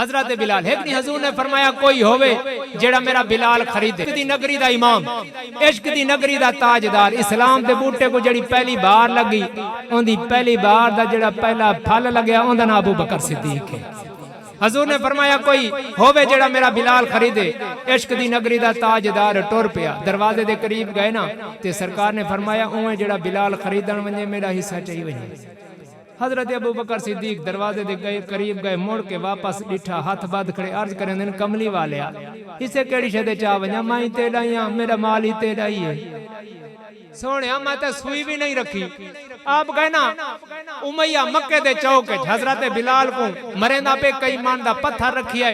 हजरत बिलाल एक दी हजूर ने फरमाया कोई होवे जेड़ा मेरा बिलाल खरीदे। इश्क दी नगरी दा इमाम, इश्क दी नगरी दा ताजदार, इस्लाम दे बूटे को जड़ी पहली बार लगी ओंदी पहली बार दा जेड़ा पहला फल लगया ओंदा नाम अबू बकर सिद्दीक है। हजूर ने फरमाया कोई होवे जेड़ा मेरा बिलाल खरीदे। इश्क दी नगरी दा ताजदार टुर पिया, दरवाजे दे करीब गए ना ते सरकार ने फरमाया उवें जेड़ा बिलाल खरीदन वने मेरा हिस्सा चाहिए वने। हजरत अबू बकर सिद्दीक दरवाजे दे गए करीब गए, मुड़ के वापस डिठा, हाथ बद खड़े अर्ज करें कमली वाले इसे केड़ी शे चा वजा, मैं तेरा ही हाँ, मेरा माल ही तेरा ही है। सोने मैं तो सुई भी नहीं रखी। आप गए ना उमैया मक्के दे चौक हजरत बिलाल को मरेंदा पे कई मान दा पत्थर रखी है,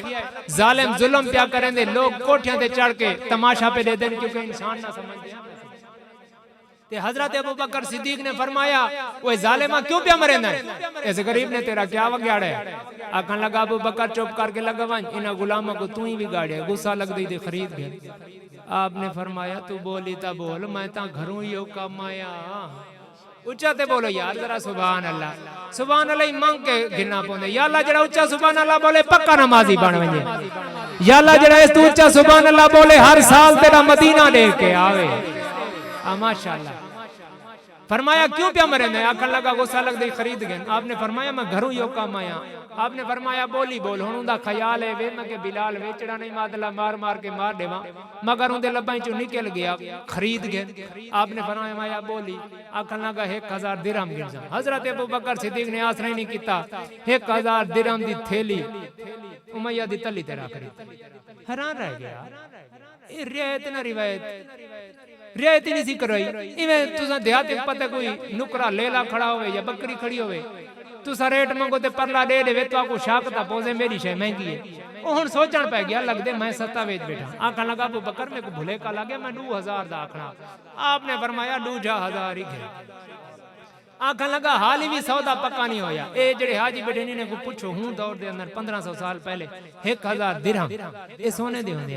जालिम जुल्म प्या करेंदे, लोग कोठियां ते चढ़ के तमाशा पे दे देन क्योंकि इंसान ना समझदे। ते हजरत अबू बकर सिद्दीक ने फरमाया वो जालिमा क्यों प्या मरेंदा है, इस गरीब ने तेरा क्या वगाड़ा है। आखन लगा अबू बकर चुप करके लगा वन इना गुलामा को तू ही बिगाड़े, गुस्सा लग गई दे खरीद गए। आपने फरमाया तू बोली ता बोल, मैं ता घरों ही काम आया। उच्चा ते बोलो यार जरा सुभान अल्लाह, सुभान अल्लाह मांग के गिरना पौंदे। या अल्लाह जरा उच्चा सुभान अल्लाह बोले पक्का नमाजी बन वजे। या अल्लाह जरा इस तू उच्चा सुभान अल्लाह बोले हर साल तेरा मदीना लेके आवे। माशाअल्लाह। फरमाया क्यों प्या मरे ने, आखन लगा गुस्सा लग गई खरीद गए। आपने फरमाया मैं घरों ही काम आया। आपने फरमाया बोली बोल, हुण उंदा ख्याल है वे मैं के बिलाल वेचड़ा नहीं, मादला मार मार के मार देवा, मगर उनके लब्बां चों निकल गया खरीद गए। आपने फरमाया माया बोली, आखन लगा 1000 दिरहम गिन जा। हजरत अबू बकर सिद्दीक ने आसरा ही नहीं किया, 1000 दिरहम दी थैली उमैया दी तली ते रख दी। हैरान रह गया, ये रियायत ना रिवायत, रियायत ही नहीं सी करवाई। इवें तुसा देहात पता कोई नुकरा लेला खड़ा होवे या बकरी खड़ी होवे, तुसा रेट मंगो ते परला दे देवे तो आपको शाक ता पोजे मेरी शय महंगी है। ओ हुण सोचण पै गया लगदे मैं सस्ता वेच बैठा। आखन लगा अबू बकर मेरे को भुले का लगे मैं 2000 दा आखना। आपने फरमाया 2000 ही गए। आखन लगा हाल ही भी सौदा पक्का नहीं होया। ए जेड़े हाजी बैठे ने को पूछो हूं दौर दे अंदर 1500 साल पहले 1000 दिरहम ए सोने दे होंदे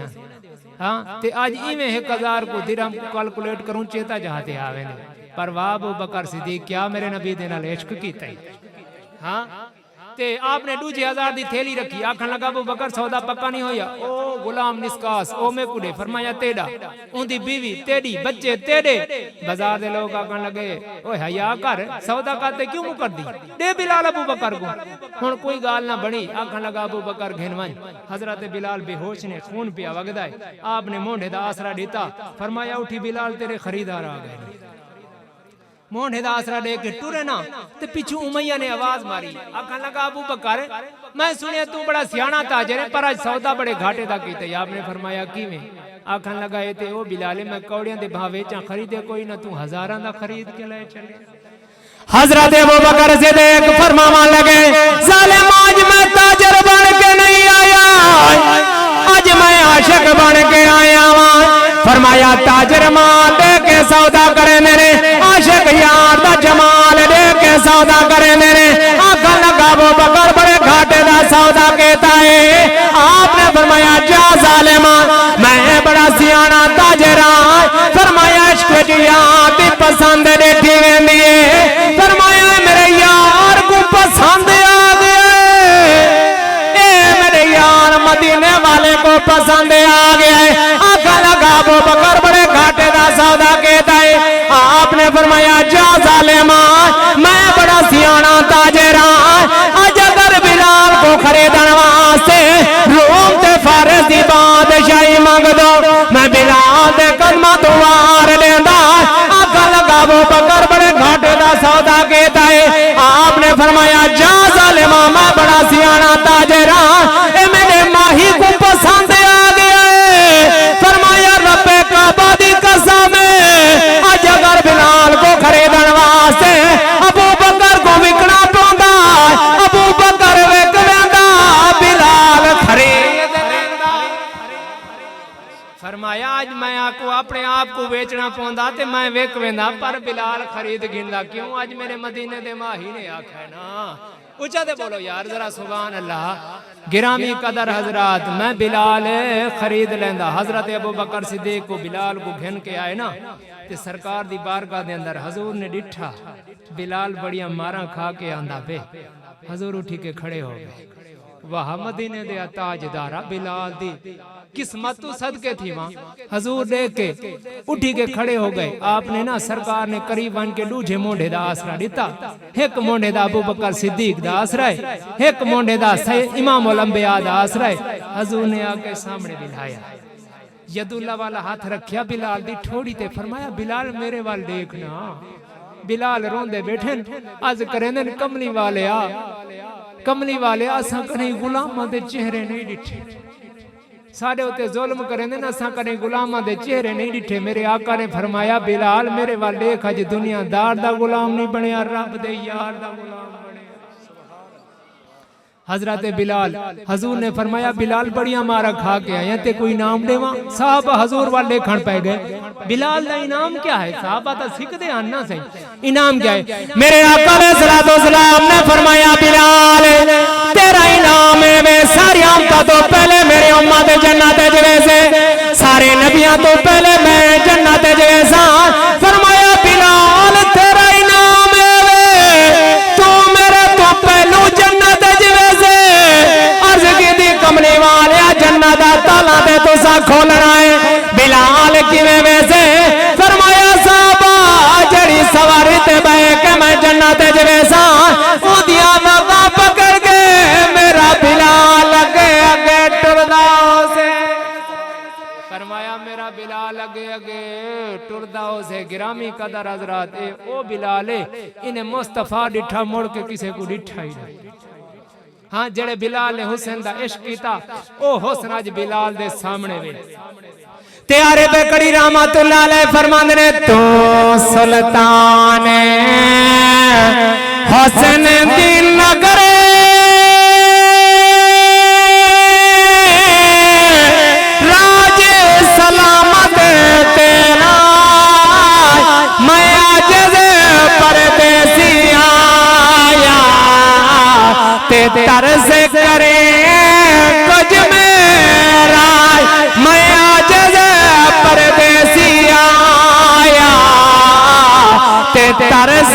हां, ते आज इवें 1000 को दिरहम कैलकुलेट करूं चेता जहाते आवे ने। पर वाह अबू बकर सिद्दीक क्या मेरे नबी दे नाल इश्क कीता है। हां ते आपने 2000 दी थैली रखी। आखन लगा अबू बकर सौदा पक्का नहीं होया। ओ गुलाम निस्कास ओ में कुड़े फरमाया तेरा, उंदी बीवी तेरी, बच्चे तेरे। बाजार दे लोग आखन लगे ओ हया कर, सौदा करते क्यों मुकर दी, दे बिलाल अबू बकर को। हुण कोई गाल ना बनी। आखन लगा अबू बकर घिनवन। हजरत बिलाल बेहोश ने, खून पिया वगदा है। आपने मोंढे दा आसरा देता, फरमाया उठी बिलाल तेरे खरीदार आ गए। मोंढे दा आसरा दे के टुरे ना ते पिछू उमैया ने आवाज मारी। आखन लगा अबू बकर मैं सुनिया तू बड़ा सियाना ताजर है, पर आज सौदा बड़े घाटे दा कीते। आपने फरमाया किवें। आखन लगा ए ते ओ बिलाल मैं कौड़ियां दे भाव वेचां खरीदे कोई ना, तू हजारां दा खरीद के ले चले। हजरत अबू बकर सिद्दीक फरमावा लगे जालिम आज मैं ताजर बन के नहीं आया, आज मैं आशिक बन के आया हूं। फरमाया ताजर माल दे के सौदा करे मेरे, आशिक यार दा जमाल दे के सौदा करे मेरे। आखन लगा अबू बकर बड़े घाटे दा सौदा कहता है। आपने फरमाया जा जालिमा मैं बड़ा सियाना ताजर हां। फरमाया इश्क दी यार दी पसंद देखी वेंदी है। फरमाया मेरे यार को पसंद आ गया, ए मेरे यार मदीने वाले को पसंद आ गया है। आखन लगा अबू बकर बड़े घाटे दा सौदा कहता है। आपने फरमाया जा जालिमा मैं बड़ा सियाना ताजर हां। आज अगर बिलाल को खरीदने वास्ते रोम ते फारस दी बादशाही मंग दो, मैं बिलाल दे कदमां तो वार लेंदा। आखन लगा अबू बकर बड़े घाटे दा सौदा कहता है। आपने फरमाया जा जालिमा मैं बड़ा सियाना ताजर हां, ए मेरे माही को पसंद आ गया है। फरमाया रब्बे काबा दी कसम आज अगर बिलाल को खरीदने वास्ते अबू बकर को विकना पौंदा, अबू बकर विक वेंदा, बिलाल खरीद लेंदा। फरमाया आज मैं आपको अपने आप को बेचना पौंदा ते मैं विक वेंदा, पर बिलाल खरीद गिंदा क्यों। आज मेरे मदीने दे माही ने आखा ना। ऊंचा दे बोलो यार जरा सुभान अल्लाह। गिरामी कदर हजरात मैं बिलाल खरीद लेंदा। हजरत अबू बकर सिद्दीक को बिलाल को घिन के आए ना ते सरकार दी बारगाह दे अंदर हजूर ने डिठा बिलाल बड़िया मारा खा के आंदा पे। हजूर उठी के खड़े हो गए। वाह मदीने दे ताजदारा बिलाल दी किस्मत तो सदके थी वहां। हजूर देख के उठी के खड़े हो गए। आपने ना सरकार ने करीब बन के दूजे मोढ़े दा आसरा दिता। एक मोढ़े दा अबू बकर सिद्दीक दा आसरा है, एक मोढ़े दा इमाम उल अंबिया दा आसरा है। हजूर ने आके सामने बिठाया, यदुल्ला वाला हाथ रखिया बिलाल दी ठोड़ी ते, फरमाया बिलाल मेरे वाल देखना। बिलाल रोंदे बैठे अज करेंदे कमली वाले आ, कमली वाले असा कहीं गुलामां दे चेहरे नहीं डिठे, साडे उत्ते जुल्म करेंदे ना असा कहीं गुलामां दे चेहरे नहीं डिठे। मेरे आका ने फरमाया बिलाल मेरे वाल देख, अज दुनियादार दा गुलाम नहीं बनया, रब दे यार दा गुलाम बनया। हजरत बिलाल, हजूर ने फरमाया बिलाल बढ़िया मारा खा के आया ते कोई इनाम देवा। साहब हजूर वाल देखण पै गए, बिलाल दा इनाम क्या है? साहबा तो सीखते आना सही, इनाम क्या है? मेरे आका अलैहिस्सलाम ने फरमाया बिलाल तेरा इनाम है वे सारी आमता तो पहले मेरे उम्मत जन्नत जैसे, सारे नबियां तो पहले मैं जन्नत जैसा। फरमाया बिलाल तेरा इनाम है वे तू मेरे तो पहलू जन्नत जैसे। अर्ज की दी कमली वाले जन्नत दा ताला ते तुसा खोलना है, बिलाल किवें वैसे? फरमाया साहबा जड़ी सवारी ते बैठ के मैं जन्नत जैसा ओदिया बाबा पकड़ के मेरा बिलाल अगे अगे टुरदा से। फरमाया मेरा बिलाल अगे अगे टुरदा से। गिरामी कदर हजरात ओ बिलाल इन्हें मुस्तफा डिठा मुड़ के किसी को डिठा ही नहीं। हाँ जेड़े बिलाल ने हुसैन दा इश्क कीता ओ हुस्न अज बिलाल दे सामने वे। त्यारे बेकड़ी रहमतुल्लाह अलैह फरमांदे ने तू सुल्तान हुसैन दी नगर राज सलामत तेरा, मैं आज परदेसी आया ते तरस करे कुछ मेरा, मैं आज परदेसी आया ते तरस